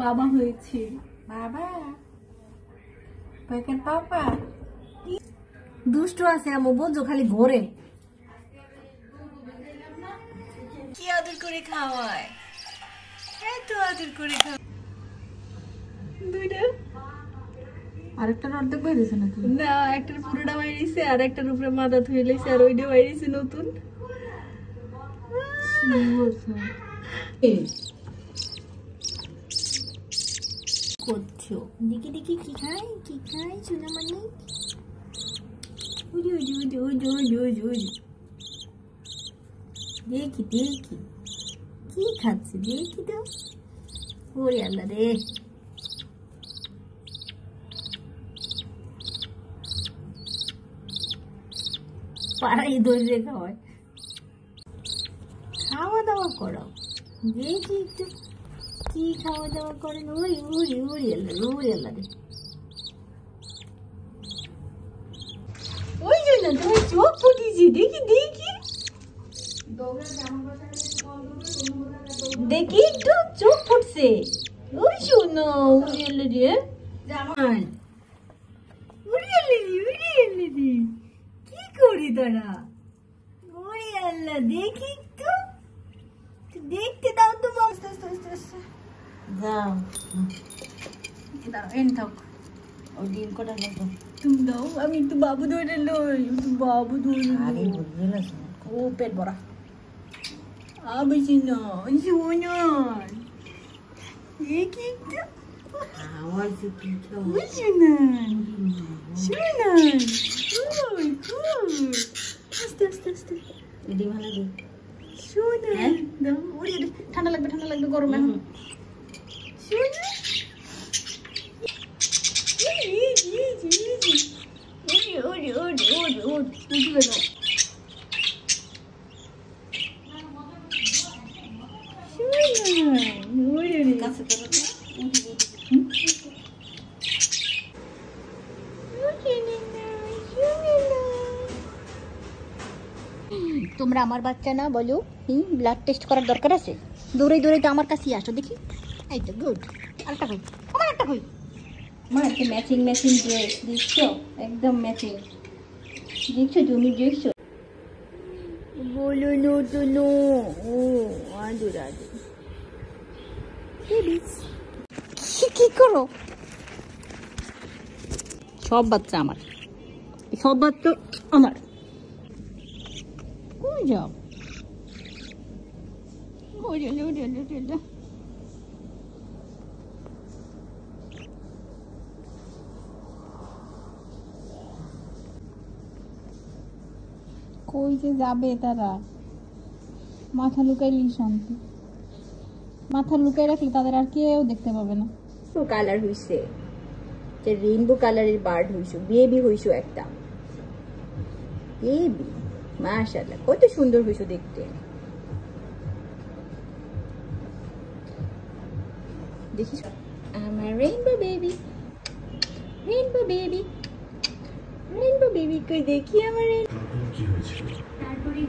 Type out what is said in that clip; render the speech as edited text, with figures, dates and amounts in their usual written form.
বাবা হয়েছে, বাবা প্যাকেট পাপা দুষ্টু আছে আমার বোঝো, খালি ঘোরে। কি আদর করে খাওয়ায়, এত আদর করে খাওয়ায়। দুইটা আরেকটার অর্ধেক বাইরেছে নাকি? না, একটার পুরোটা বাইরেছে আর একটার উপরে মাথা ধুয়ে লেছে আর ওইটা বাইরেছে নতুন। করছো দেখি দেখি কি খাই, কি খাই সোনা মানে। দেখি দেখি কি খাচ্ছে, দেখি তো। ওরে আল্লাহ রে, পাড়াই ধরে খাওয়ায়। খাওয়া দাওয়া করো, দেখি একটু কি খাওয়া দাওয়া করেন। ওই উড়ি উড়ি আল্লাহ, উড়ি আল্লাহ রে। ওই জন্য তোমার চোখ ফুটিছি, দেখি দেখি দেখি একটু চোখ ফুটছে। ওই শোনো উড়ি আল্লাহ রে, জামান উড়ি আল্লাহ রে, উড়ি আল্লাহ রে। কি করি তোরা? ওরে আল্লাহ, দেখি একটু দেখতে দাও তো। আস্তে আস্তে আস্তে আস্তে যাও, দাও এন থাক। ও ডিম কটা নেবো তুমি দাও, আমি একটু বাবু ধরে লই। বাবু ধরে ও পেট ভরা আবেছি না, শোনান দেখি একটু আওয়াজ কি শোনান শোনান। আস্তে আস্তে আস্তে এদি ভালো দি শোনান। দাও ওরে, ঠান্ডা লাগবে ঠান্ডা লাগবে, গরম এখন। শোনা ওরে ওরে ওরে ওরে ওরে উঠবে না। তোমরা আমার বাচ্চা না বলো? ব্লাড টেস্ট করার দরকার আছে? দৌড়ে দৌড়ে তো আমার কাছেই আসো, দেখি। এই তো গুড। আরেকটা কই, আমার একটা কই। মা একটা ম্যাচিং ম্যাচিং ড্রেস দিচ্ছ, একদম ম্যাচিং দিচ্ছ তুমি, দেখছো? বলো নো তো নো। ও আদর আদর কি করো? সব বাচ্চা আমার, সব বাচ্চা আমার। কই যাও? কই যে যাবে তারা? মাথা লুকাইলেই শান্তি, মাথা লুকাই রাখলে তাদের আর কেউ দেখতে পাবে না। কালার হইছে, যে রেইনবো কালারের বার্ড হইছো, বেবি হইছো একটা বেবি। মাশাআল্লাহ, কত সুন্দর হইছো দেখতে। দেখিস আমার rainbow baby, rainbow baby, rainbow baby. কই দেখি আমার। তারপরে